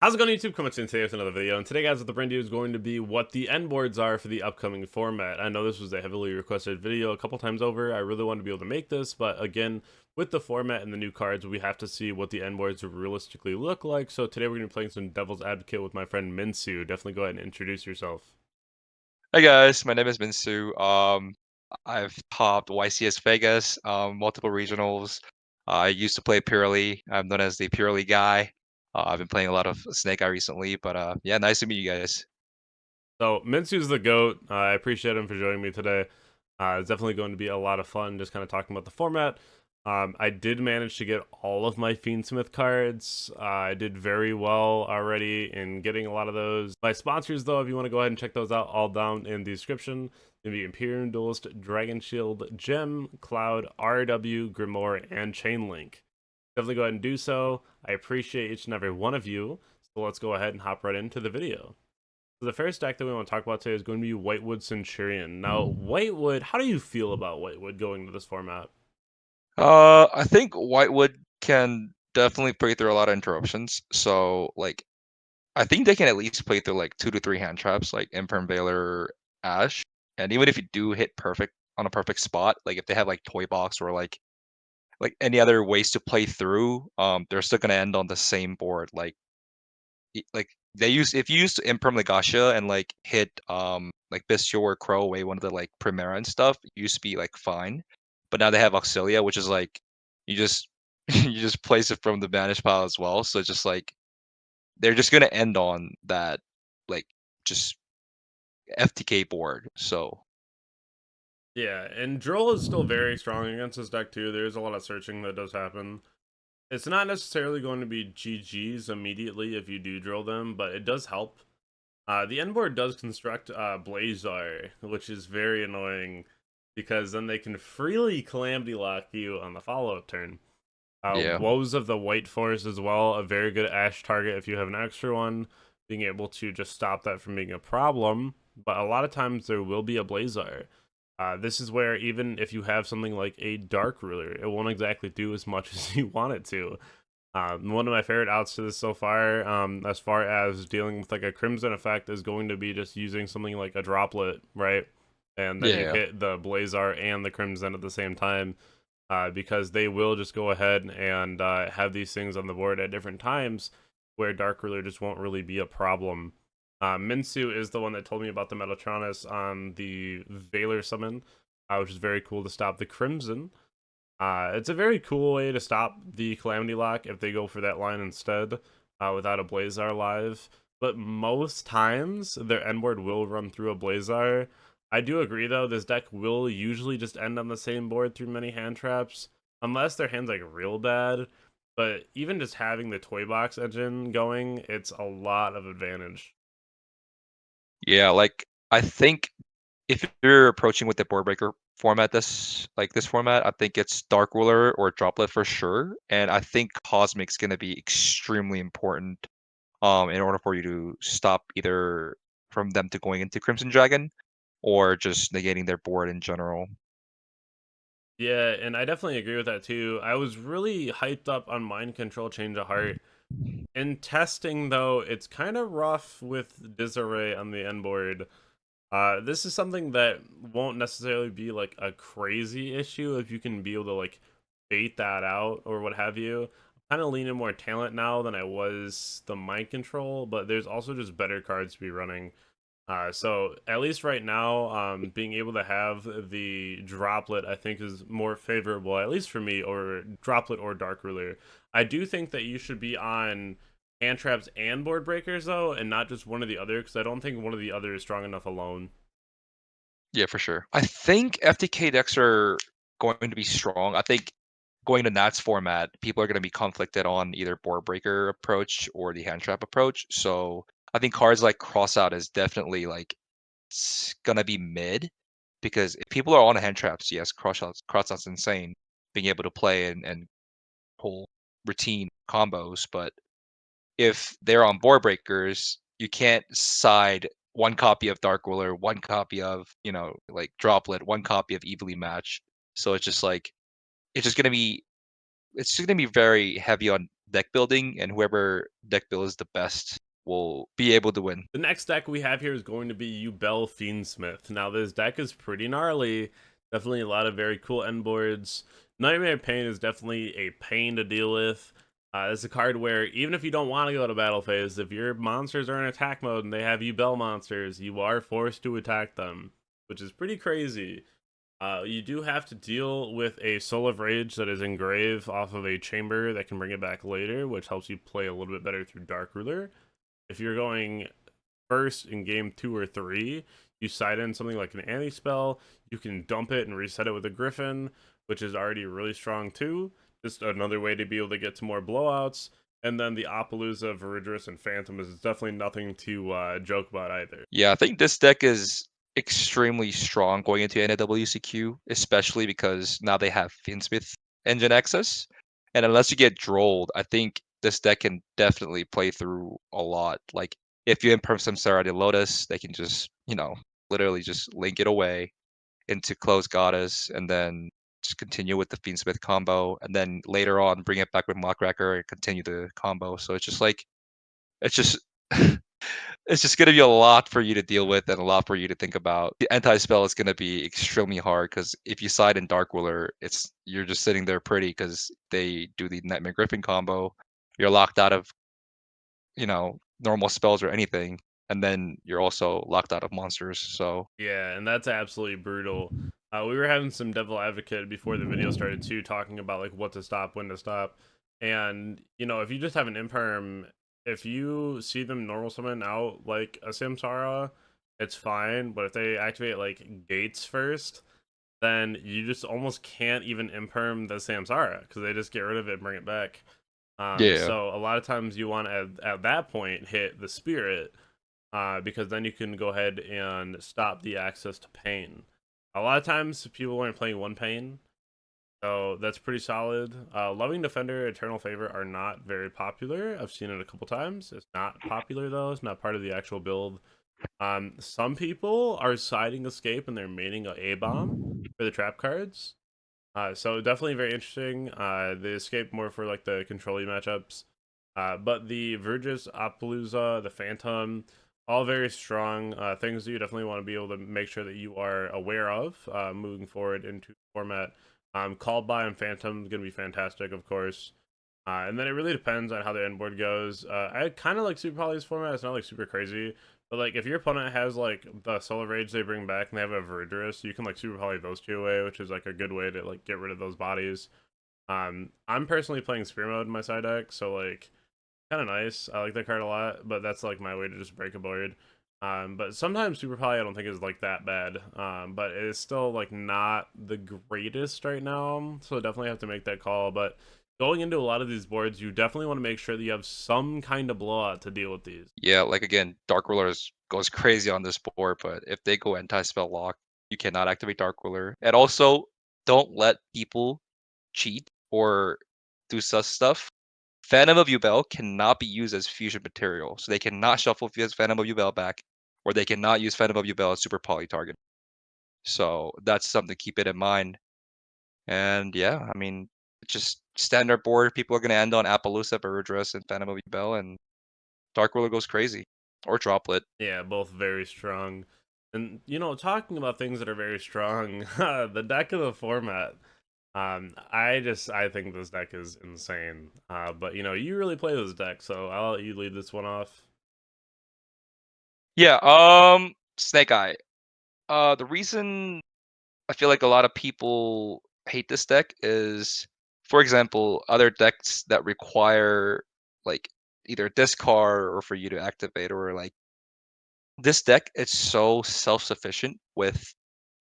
How's it going, YouTube? Coming in today with another video, and today, guys, what the brand new is going to be what the end boards are for the upcoming format. I know this was a heavily requested video a couple times over. I really wanted to be able to make this, but again, with the format and the new cards, we have to see what the end boards realistically look like. So today we're going to be playing some Devil's Advocate with my friend Minsu. Definitely go ahead and introduce yourself. Hey guys, my name is Minsu. I've topped YCS Vegas, multiple regionals. I used to play purely. I'm known as the purely guy. I've been playing a lot of Snake Eye recently, but yeah, nice to meet you guys. So Minsu's the GOAT. I appreciate him for joining me today. It's definitely going to be a lot of fun just kind of talking about the format. I did manage to get all of my Fiendsmith cards. I did very well already in getting a lot of those. My sponsors, though, if you want to go ahead and check those out, all down in the description. Gonna be Imperium Duelist, Dragonshield, Gem, Cloud, RW, Grimoire, and Chainlink. Definitely go ahead and do so. I appreciate each and every one of you. So let's go ahead and hop right into the video. So the first deck that we want to talk about today is going to be Whitewood Centurion. Now, Whitewood, how do you feel about Whitewood going into this format? I think Whitewood can definitely play through a lot of interruptions. So like, I think they can at least play through like 2 to 3 hand traps, like Imperm Veiler, Ash. And even if you do hit perfect on a perfect spot, like if they have like Toy Box or like any other ways to play through, they're still gonna end on the same board. Like they use if you use Imperm Legacia and like hit like Bestial or Crow away one of the like Primera and stuff, it used to be like fine. But now they have Auxilia, which is like you just you just place it from the banish pile as well. So it's just like they're just gonna end on that like just FTK board. So Yeah, and Droll is still very strong against this deck too. There's a lot of searching that does happen. It's not necessarily going to be GGs immediately if you do drill them, but it does help. The end board does construct Blazar, which is very annoying because then they can freely Calamity Lock you on the follow-up turn. yeah. Woes of the White Forest as well, a very good Ash target if you have an extra one, being able to just stop that from being a problem. But a lot of times there will be a Blazar. This is where even if you have something like a Dark Ruler, it won't exactly do as much as you want it to. One of my favorite outs to this so as far as dealing with like a Crimson effect, is going to be just using something like a Droplet, right? And then you Yeah. hit the Blazar and the Crimson at the same time, because they will just go ahead and have these things on the board at different times where Dark Ruler just won't really be a problem. Minsu is the one that told me about the Metatronus on the Veiler summon, which is very cool to stop the Crimson. It's a very cool way to stop the Calamity Lock if they go for that line instead, without a Blazar live. But most times, their end board will run through a Blazar. I do agree, though, this deck will usually just end on the same board through many hand traps, unless their hand's like real bad. But even just having the Toy Box engine going, it's a lot of advantage. Yeah, like I think if you're approaching with the board breaker format, this format, I think it's Dark Ruler or Droplet for sure. And I think Cosmic's gonna be extremely important in order for you to stop either from them to going into Crimson Dragon or just negating their board in general. Yeah, and I definitely agree with that too. I was really hyped up on Mind Control Change of Heart. In testing, though, it's kind of rough with Disarray on the end board. This is something that won't necessarily be like a crazy issue if you can be able to like bait that out or what have you. I'm kind of leaning more talent now than I was the mind control, but there's also just better cards to be running. So at least right now, being able to have the droplet, I think, is more favorable, at least for me, or droplet or dark ruler. I do think that you should be on hand traps and board breakers though, and not just one or the other, because I don't think one or the other is strong enough alone. Yeah, for sure. I think FTK decks are going to be strong. I think going to Nats format, people are going to be conflicted on either board breaker approach or the hand trap approach. So I think cards like Crossout is definitely like it's gonna be mid because if people are on hand traps, yes, Crossout's insane, being able to play and pull routine combos. But if they're on board breakers, you can't side one copy of Dark Ruler, one copy of like Droplet, one copy of Evilly Match. So it's just like it's just gonna be very heavy on deck building, and whoever deck builds the best will be able to win. The next deck we have here is going to be Ubel Fiendsmith. Now, this deck is pretty gnarly. Definitely a lot of very cool end boards. Nightmare Pain is definitely a pain to deal with. It's a card where even if you don't want to go to battle phase, if your monsters are in attack mode and they have Ubel monsters, you are forced to attack them, which is pretty crazy. You do have to deal with a Soul of Rage that is engrave off of a chamber that can bring it back later, which helps you play a little bit better through Dark Ruler. If you're going first in game 2 or 3, you side in something like an anti-spell, you can dump it and reset it with a Griffin, which is already really strong too. Just another way to be able to get to more blowouts. And then the Appaloosa, Viridris, and Phantom is definitely nothing to joke about either. Yeah, I think this deck is extremely strong going into NWCQ, especially because now they have Fiendsmith engine access. And unless you get drolled, I think this deck can definitely play through a lot. Like if you imperm some Sarati Lotus, they can just, literally just link it away into Close Goddess and then just continue with the Fiendsmith combo, and then later on bring it back with Mockcracker and continue the combo. So it's just like it's just it's just gonna be a lot for you to deal with and a lot for you to think about. The anti-spell is gonna be extremely hard because if you side in Dark Ruler, you're just sitting there pretty because they do the Nightmare Griffin combo. You're locked out of, normal spells or anything, and then you're also locked out of monsters. So Yeah, and that's absolutely brutal. We were having some devil advocate before the video started too, talking about like what to stop, when to stop, and if you just have an imperm, if you see them normal summon out like a Samsara, it's fine. But if they activate like gates first, then you just almost can't even imperm the Samsara because they just get rid of it and bring it back. yeah, So a lot of times you want to at that point hit the spirit, because then you can go ahead and stop the access to pain. A lot of times people aren't playing one pain, so that's pretty solid. Loving Defender, Eternal Favor are not very popular. I've seen it a couple times. It's not popular though. It's not part of the actual build. Some people are siding Escape and they're maining a A-bomb for the trap cards. So definitely very interesting. The Escape more for like the control matchups. But the Virgis, Appaloosa, the Phantom, all very strong things that you definitely want to be able to make sure that you are aware of moving forward into the format. Called by and Phantom is going to be fantastic, of course. And then it really depends on how the end board goes. I kind of like Super Poly's format. It's not like super crazy, but like if your opponent has like the Soul Rage they bring back and they have a Viridris, you can like Super Poly those two away, which is like a good way to like get rid of those bodies. I'm personally playing Spear mode in my side deck, so like kind of nice. I like that card a lot, but that's like my way to just break a board. But sometimes Super Poly I don't think is like that bad. But it is still like not the greatest right now, so definitely have to make that call. But going into a lot of these boards, you definitely want to make sure that you have some kind of blowout to deal with these. yeah. Like again, Dark Ruler goes crazy on this board, but if they go anti-spell lock, you cannot activate Dark Ruler. And also, don't let people cheat or do sus stuff. Phantom of Ubel cannot be used as fusion material, so they cannot shuffle Phantom of Ubel back, or they cannot use Phantom of Ubel as super poly target. So that's something to keep it in mind. And yeah, I mean, it's just standard board. People are gonna end on Appaloosa, Viridris, and Phantom of Ubel, and Dark Ruler goes crazy, or Droplet. Yeah, both very strong. And talking about things that are very strong, the deck of the format. I think this deck is insane. But you really play this deck, so I'll let you lead this one off. Yeah, Snake Eye. The reason I feel like a lot of people hate this deck is, for example, other decks that require like either discard or for you to activate, or like this deck is so self-sufficient with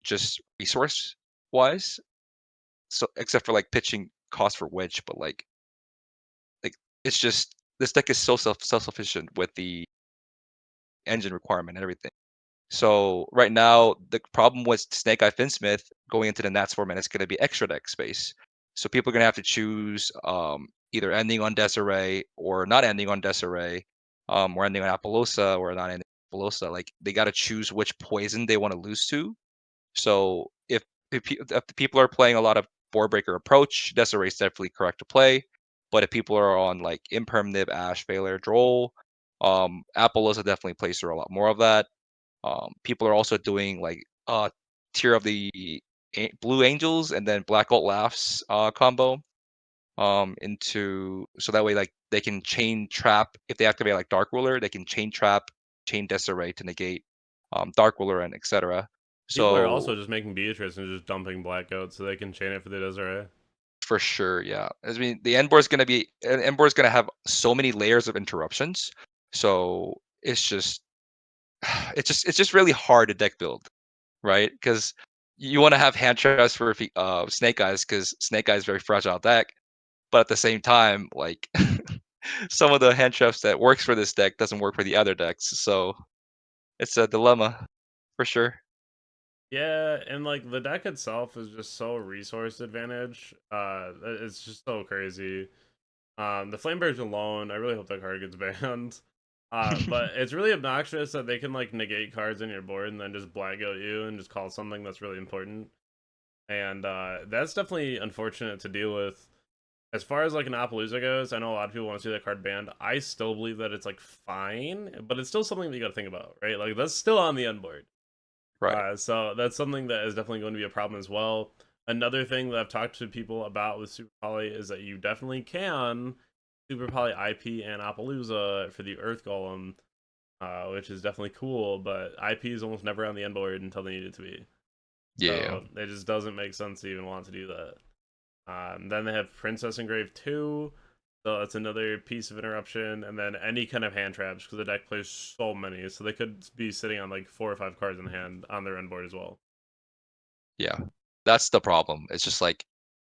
just resource wise. So except for like pitching cost for Witch, but like it's just this deck is so self-sufficient with the engine requirement and everything. So right now, the problem with Snake Eye Finsmith going into the Nats format is going to be extra deck space. So people are going to have to choose either ending on Desiree or not ending on Desiree, or ending on Appaloosa or not ending on Appaloosa. Like they got to choose which poison they want to lose to. So if the people are playing a lot of board breaker approach, Desiree is definitely correct to play. But if people are on like Imperm, Nib, Ash, Veiler, Droll, Appaloosa definitely plays through a lot more of that. People are also doing like Tier of the Blue Angels and then Black Gold Laughs combo into, so that way like they can chain trap if they activate like Dark Ruler, they can chain trap, chain Disarray to negate Dark Ruler and etc. People are So also just making Beatrice and just dumping Black Goat so they can chain it for the Desiree. for sure, yeah. I mean, the end board is gonna have so many layers of interruptions. So it's just it's just really hard to deck build, right? Because you want to have hand traps for Snake Eyes because Snake Eyes is very fragile deck, but at the same time, like some of the hand traps that works for this deck doesn't work for the other decks. So it's a dilemma for sure. Yeah, and like the deck itself is just so resource advantage. It's just so crazy. The Flamebirds alone, I really hope that card gets banned. But it's really obnoxious that they can like negate cards in your board and then just black out you and just call something that's really important. And that's definitely unfortunate to deal with. As far as like an Appaloosa goes, I know a lot of people want to see that card banned. I still believe that it's like fine, but it's still something that you got to think about, right? Like that's still on the end board. Right. So that's something that is definitely going to be a problem as well. Another thing that I've talked to people about with Super Poly is that you definitely can Super Poly IP and Appaloosa for the Earth Golem, which is definitely cool, but IP is almost never on the end board until they need it to be. Yeah. So it just doesn't make sense to even want to do that. Then they have Princess Engrave 2, so that's another piece of interruption, and then any kind of hand traps because the deck plays so many, so they could be sitting on like 4 or 5 cards in hand on their end board as well. Yeah. That's the problem. It's just like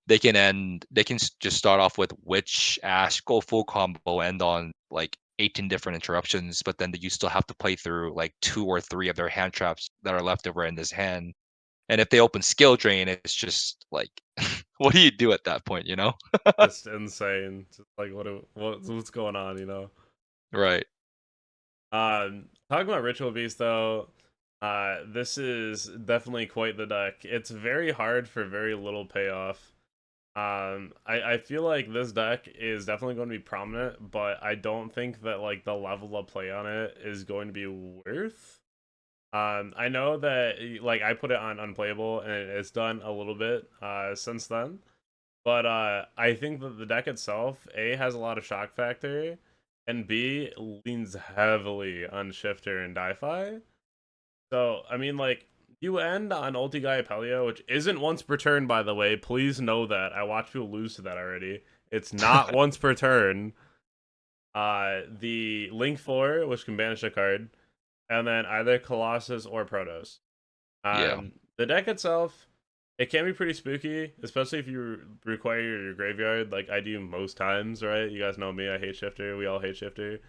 they can just start off with Witch, Ash, go full combo, end on like 18 different interruptions, but then you still have to play through like 2 or 3 of their hand traps that are left over in this hand. And if they open skill drain, it's just like what do you do at that point, you know? Just insane. Just like what's going on, you know? Right. Talking about Ritual Beast though, this is definitely quite the deck. It's very hard for very little payoff. I feel like this deck is definitely going to be prominent, but I don't think that like the level of play on it is going to be worth. I know that like I put it on unplayable and it's done a little bit since then, but I think that the deck itself A has a lot of shock factor, and B leans heavily on shifter and Di-Fi. So I mean like you end on Ulti Gaia Pelio, which isn't once per turn, by the way. Please know that. I watch people lose to that already. It's not once per turn. The Link 4, which can banish a card, and then either Colossus or Protos. Yeah. The deck itself, it can be pretty spooky, especially if you require your graveyard, like I do most times, right? You guys know me, I hate Shifter. We all hate Shifter.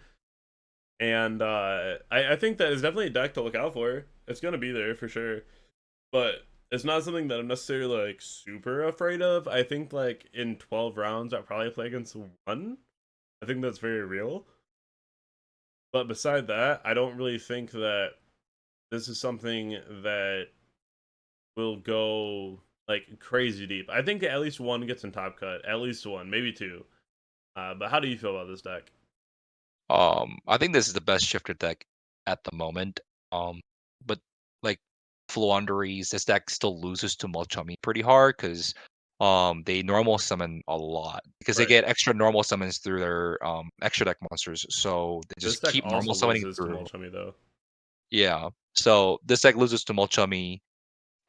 And I think that is definitely a deck to look out for. It's going to be there for sure. But it's not something that I'm necessarily like super afraid of. I think like in 12 rounds, I'll probably play against one. I think that's very real. But beside that, I don't really think that this is something that will go like crazy deep. I think at least one gets in top cut, at least one, maybe two. But how do you feel about this deck? I think this is the best shifter deck at the moment. But like Floowandereeze, this deck still loses to Molchummy pretty hard because they normal summon a lot because they Right. get extra normal summons through their extra deck monsters. So they This just deck keep normal also summoning loses to through. Molchummy though. Yeah. So this deck loses to Molchummy,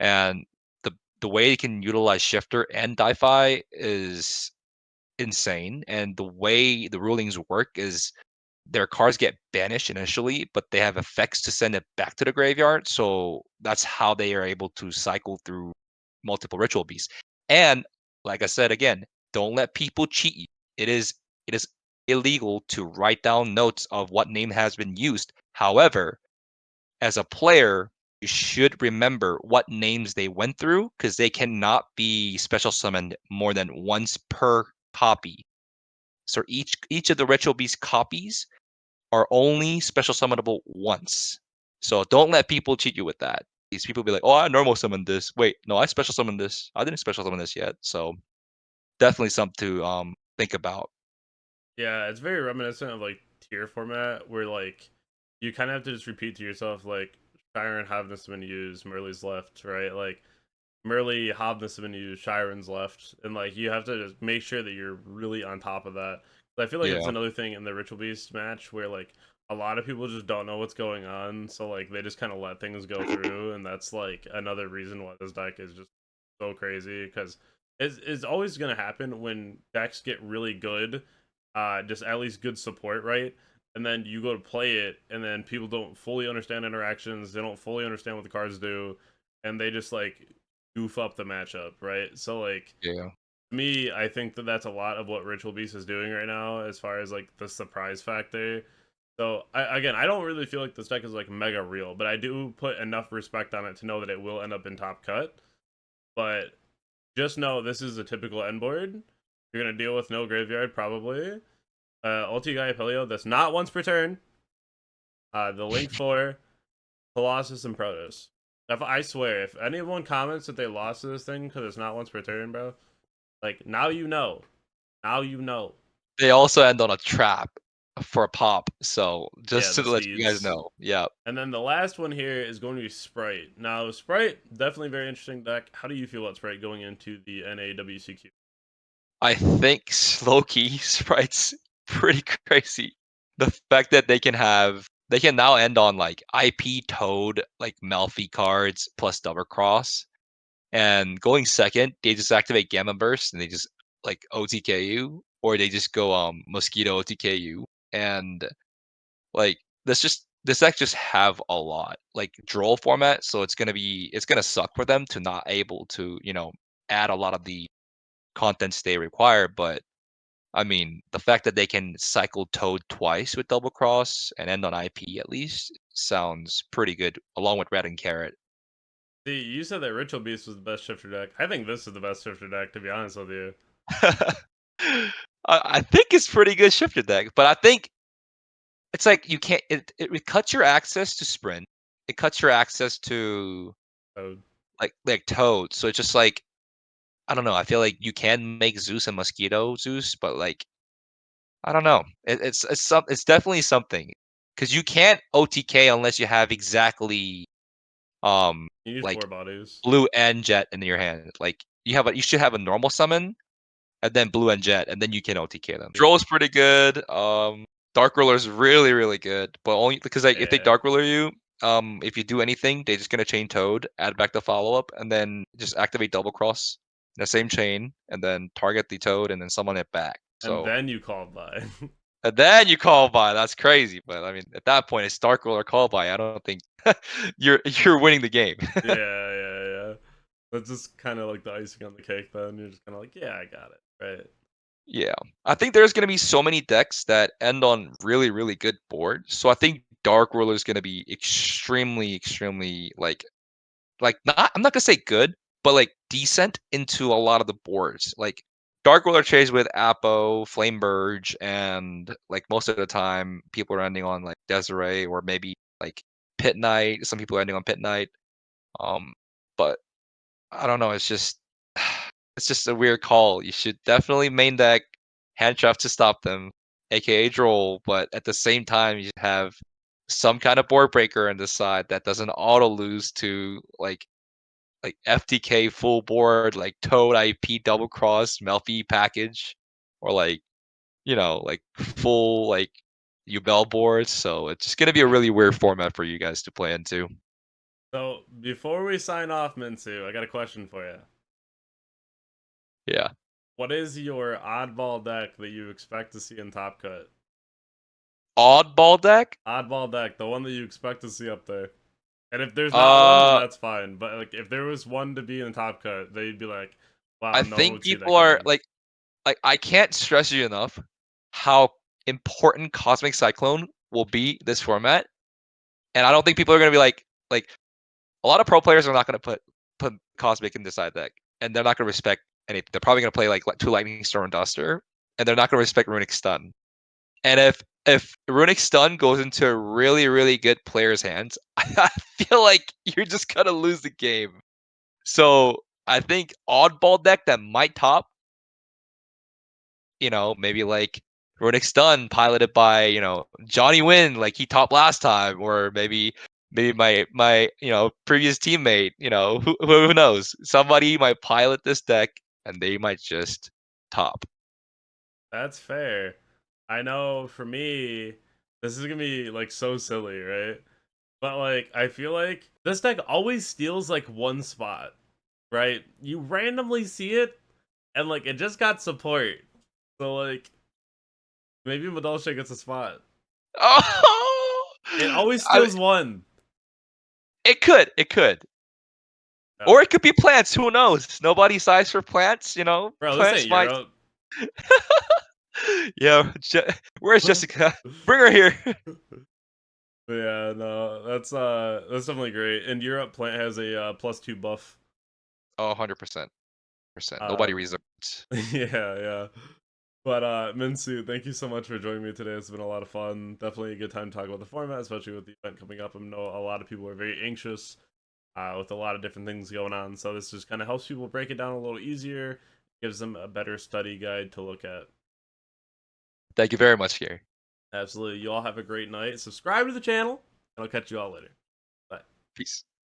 and the way it can utilize shifter and Di-Fi is insane. And the way the rulings work is their cards get banished initially, but they have effects to send it back to the graveyard. So that's how they are able to cycle through multiple ritual beasts. And like I said again, don't let people cheat you. It is illegal to write down notes of what name has been used. However, as a player, you should remember what names they went through because they cannot be special summoned more than once per copy. So each of the ritual beast copies are only special summonable once. So don't let people cheat you with that. These people be like, "Oh, I normal summoned this." Wait, no, I special summoned this. I didn't special summon this yet. So definitely something to think about. Yeah, it's very reminiscent of like tier format where like you kind of have to just repeat to yourself like Shire and Havness have been used, Merly's left, right? Like Merly, Havness have been used, Shiren's left, and like you have to just make sure that you're really on top of that. But I feel like it's Yeah. another thing in the Ritual Beast match where like a lot of people just don't know what's going on, so like they just kind of let things go through, and that's like another reason why this deck is just so crazy because it's always gonna happen when decks get really good, just at least good support, right? And then you go to play it, and then people don't fully understand interactions, they don't fully understand what the cards do, and they just like goof up the matchup, right? So like Yeah. me, I think that that's a lot of what Ritual Beast is doing right now, as far as like the surprise factor. So again, I don't really feel like this deck is like mega real, but I do put enough respect on it to know that it will end up in top cut. But just know this is a typical end board. You're gonna deal with no graveyard probably. Ulti Gaia Pelio, that's not once per turn. The Link 4, Colossus, and Protoss. If I swear, if anyone comments that they lost to this thing because it's not once per turn, bro, like now you know. Now you know. They also end on a trap for a pop, so Yeah, just to the let you guys seeds. know. Yeah. And then the last one here is going to be Sprite. Now, Sprite, definitely very interesting deck. How do you feel about Sprite going into the NAWCQ? I think Slowkey Sprite's pretty crazy. The fact that they can now end on like IP Toad, like Malfi cards plus Double Cross. And going second, they just activate Gamma Burst and they just like OTK you, or they just go Mosquito OTK you. And like this deck just have a lot. Like Droll format, so it's gonna suck for them to not able to, add a lot of the contents they require, but I mean, the fact that they can cycle Toad twice with Double Cross and end on IP at least sounds pretty good, along with Red and Carrot. See, you said that Ritual Beast was the best shifter deck. I think this is the best shifter deck, to be honest with you. I think it's pretty good shifted deck, but I think it's like you can't. It cuts your access to sprint. It cuts your access to So, like Toad. So it's just like I don't know. I feel like you can make Zeus and Mosquito Zeus, but like I don't know. It's definitely something because you can't OTK unless you have exactly you need like four bodies. blue and jet in your hand. Like you should have a normal summon and then blue and jet, and then you can OTK them. Yeah. Droll's pretty good. Dark Ruler's really, really good, but only because like if they Yeah. Dark Ruler you, if you do anything, they're just gonna chain Toad, add back the follow up, and then just activate Double Cross in the same chain, and then target the Toad, and then summon it back. And So then you called by. and then you call by. That's crazy, but I mean, at that point, it's Dark Ruler call by. I don't think you're winning the game. Yeah, yeah, yeah. That's just kind of like the icing on the cake, then. You're just kind of like, yeah, I got it. Right. Yeah. I think there's going to be so many decks that end on really, really good boards. So I think Dark Ruler is going to be extremely, extremely not I'm not going to say good, but like decent into a lot of the boards. Like Dark Ruler trades with Apo, Flameburge, and like most of the time people are ending on like Desiree or maybe like Pit Knight. Some people are ending on Pit Knight. Um, but I don't know. It's just it's just a weird call. You should definitely main deck handcuff to stop them, aka Droll. But at the same time, you should have some kind of board breaker on the side that doesn't auto lose to like FTK full board, like Toad IP double cross Melfi package, or like like full like Ubel boards. So it's just gonna be a really weird format for you guys to play into. So before we sign off, Minsu, I got a question for you. Yeah. What is your oddball deck that you expect to see in Top Cut? Oddball deck. Oddball deck, the one that you expect to see up there. And if there's not one, then Uh, that's fine. But like, if there was one to be in Top Cut, they'd be like, "Wow, I no one think would see people that are coming." like I can't stress you enough how important Cosmic Cyclone will be this format, and I don't think people are gonna be like a lot of pro players are not gonna put Cosmic in the side deck, and they're not gonna respect anything. They're probably gonna play like two Lightning Storm and Duster, and they're not gonna respect Runic Stun. And if Runic Stun goes into a really really good player's hands, I feel like you're just gonna lose the game. So I think oddball deck that might top maybe like Runic Stun piloted by, you know, Johnny Win, like he topped last time, or maybe my previous teammate, you know, who knows? Somebody might pilot this deck and they might just top. That's fair. I know for me, this is gonna be like so silly, right? But like, I feel like this deck always steals like one spot, right? You randomly see it, and like it just got support. So like, maybe Madolche gets a spot. Oh, It always I mean, steals one. it could, Yeah. or it could be plants. Who knows? Nobody sighs for plants. You know, Bro, this ain't plants might. Europe. Yeah, where's Jessica? Bring her here. Yeah, no, that's definitely great. In Europe, Plant has a +2 buff. Oh, 100%. Nobody Um, reserves. yeah, yeah. But Minsu, thank you so much for joining me today. It's been a lot of fun. Definitely a good time to talk about the format, especially with the event coming up. I know a lot of people are very anxious with a lot of different things going on. So this just kind of helps people break it down a little easier, gives them a better study guide to look at. Thank you very much, Gary. Absolutely. You all have a great night. Subscribe to the channel, and I'll catch you all later. Bye. Peace.